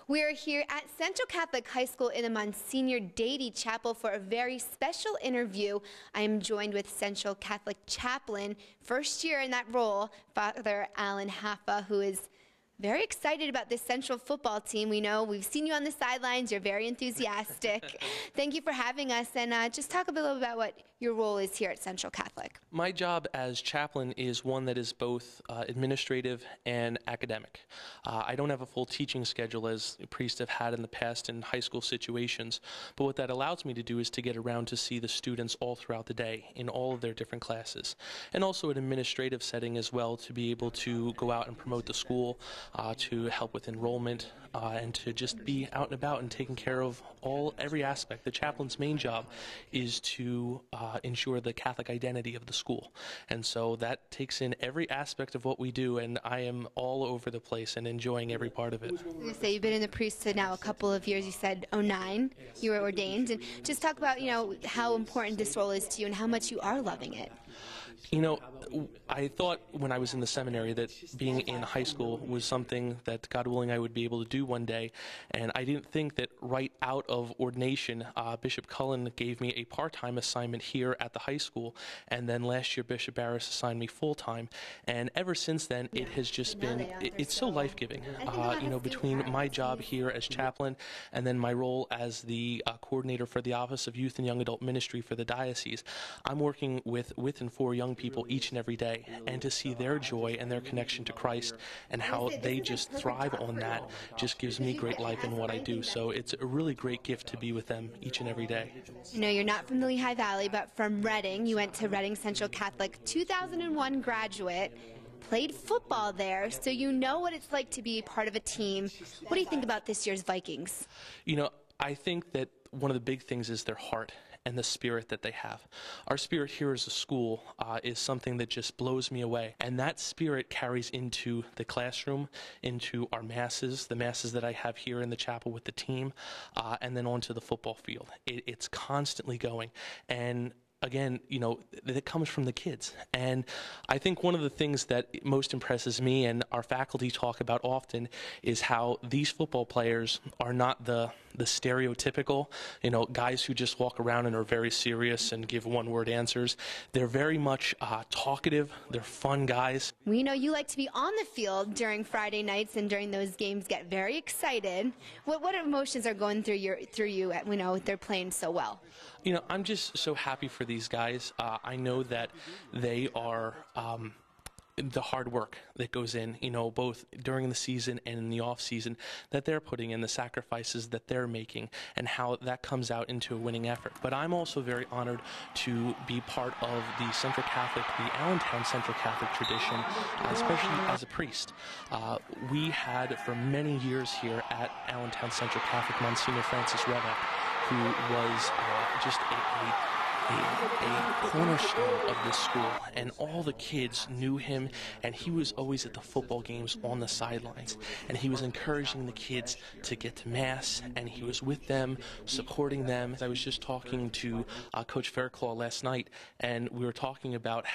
We're here at Central Catholic High School in the Monsignor Dady Chapel for a very special interview. I am joined with Central Catholic Chaplain, first year in that role, Father Alan Hoffa, who is very excited about this Central football team. We know we've seen you on the sidelines. You're very enthusiastic. Thank you for having us, and just talk a little about what your role is here at Central Catholic. My job as chaplain is one that is both administrative and academic. I don't have a full teaching schedule as priests have had in the past in high school situations, but what that allows me to do is to get around to see the students all throughout the day in all of their different classes, and also an administrative setting as well, to be able to go out and promote the school, to help with enrollment, and to just be out and about and taking care of every aspect. The chaplain's main job is to ensure the Catholic identity of the school, and so that takes in every aspect of what we do, and I am all over the place and enjoying every part of it. You say you've been in the priesthood now a couple of years. You said '09 you were ordained, and just talk about how important this role is to you and how much you are loving it. I thought when I was in the seminary that being in high school was something that, God willing, I would be able to do one day, and I didn't think that right out of ordination, Bishop Cullen gave me a part-time assignment here at the high school, and then last year Bishop Barris assigned me full-time, and ever since then it has just been, it's so life-giving. Between my job here as chaplain and then my role as the coordinator for the Office of Youth and Young Adult Ministry for the diocese, I'm working with and for young people each and every day, and to see their joy and their connection to Christ and how they just thrive on that just gives me great life in what I do. So it's a really great gift to be with them each and every day. You're not from the Lehigh Valley, but from Reading. You went to Reading Central Catholic, 2001 graduate, played football there, so you know what it's like to be part of a team. What do you think about this year's Vikings? I think that one of the big things is their heart and the spirit that they have. Our spirit here as a school is something that just blows me away. And that spirit carries into the classroom, into our masses, the masses that I have here in the chapel with the team, and then onto the football field. It's constantly going. And again, that comes from the kids. And I think one of the things that most impresses me and our faculty talk about often is how these football players are not the stereotypical, guys who just walk around and are very serious and give one-word answers. They're very much talkative. They're fun guys. We know you like to be on the field during Friday nights, and during those games get very excited. What emotions are going through you they're playing so well? I'm just so happy for these guys. I know that they are the hard work that goes in, both during the season and in the off season, that they're putting in, the sacrifices that they're making, and how that comes out into a winning effort. But I'm also very honored to be part of the Central Catholic, the Allentown Central Catholic tradition, especially as a priest. We had for many years here at Allentown Central Catholic Monsignor Francis Revak, who was just a cornerstone of this school, and all the kids knew him, and he was always at the football games on the sidelines, and he was encouraging the kids to get to Mass, and he was with them, supporting them. I was just talking to Coach Fairclaw last night, and we were talking about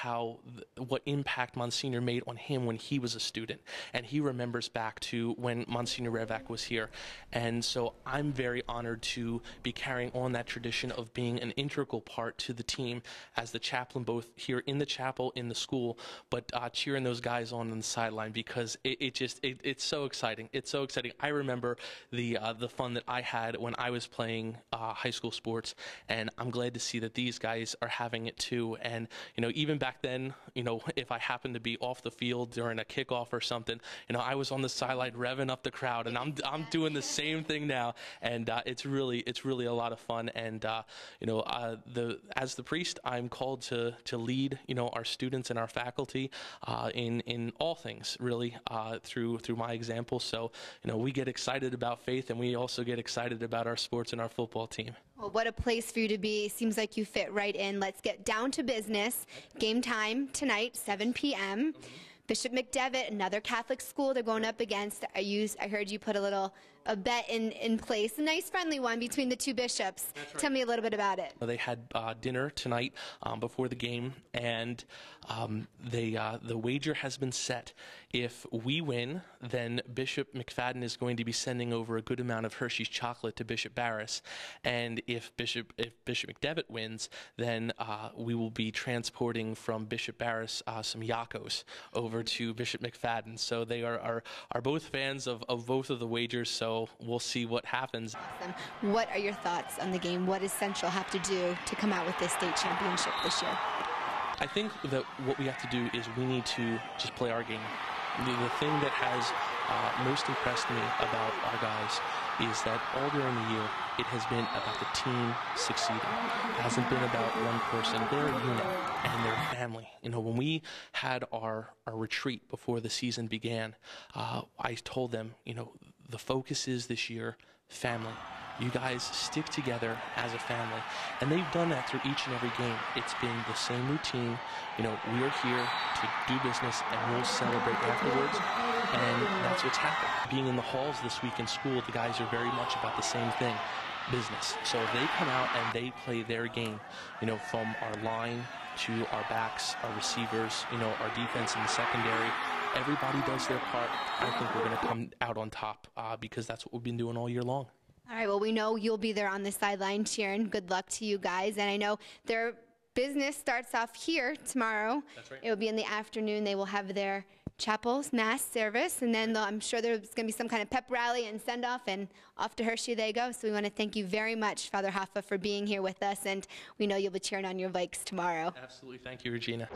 what impact Monsignor made on him when he was a student, and he remembers back to when Monsignor Revak was here. And so I'm very honored to be carrying on that tradition of being an integral part to the team as the chaplain, both here in the chapel, in the school, but cheering those guys on the sideline, because it's so exciting. It's so exciting. I remember the fun that I had when I was playing high school sports, and I'm glad to see that these guys are having it too. And even back then, if I happened to be off the field during a kickoff or something, I was on the sideline revving up the crowd, and I'm doing the same thing now, and it's really a lot of fun. And as the priest, I'm called to lead, our students and our faculty in all things, really, through my example. So, we get excited about faith, and we also get excited about our sports and our football team. Well, what a place for you to be. Seems like you fit right in. Let's get down to business. Game time tonight, 7 p.m. Bishop McDevitt, another Catholic school they're going up against. I heard you put a little a bet in place, a nice friendly one between the two bishops. That's right. Tell me a little bit about it. They had dinner tonight before the game, and the wager has been set. If we win, then Bishop McFadden is going to be sending over a good amount of Hershey's chocolate to Bishop Barris, and if Bishop McDevitt wins, then we will be transporting from Bishop Barris some Yakos over to Bishop McFadden. So they are both fans of both of the wagers, so we'll see what happens. Awesome. What are your thoughts on the game? What does Central have to do to come out with this state championship this year? I think that what we have to do is we need to just play our game. The thing that has most impressed me about our guys is that all during the year, it has been about the team succeeding. It hasn't been about one person. They're a unit, and they're family. You know, when we had our retreat before the season began, I told them, you know, the focus is this year family. You guys stick together as a family. And they've done that through each and every game. It's been the same routine. You know, we are here to do business, and we'll celebrate afterwards. And that's what's happened. Being in the halls this week in school, the guys are very much about the same thing, business. So they come out and they play their game, you know, from our line to our backs, our receivers, you know, our defense in the secondary. Everybody does their part. I think we're going to come out on top because that's what we've been doing all year long. All right, well, we know you'll be there on the sideline cheering. Good luck to you guys. And I know their business starts off here tomorrow. That's right. It will be in the afternoon. They will have their chapel's mass service, and then I'm sure there's going to be some kind of pep rally and send-off, and off to Hershey they go. So we want to thank you very much, Father Hoffa, for being here with us, and we know you'll be cheering on your Vikes tomorrow. Absolutely. Thank you, Regina.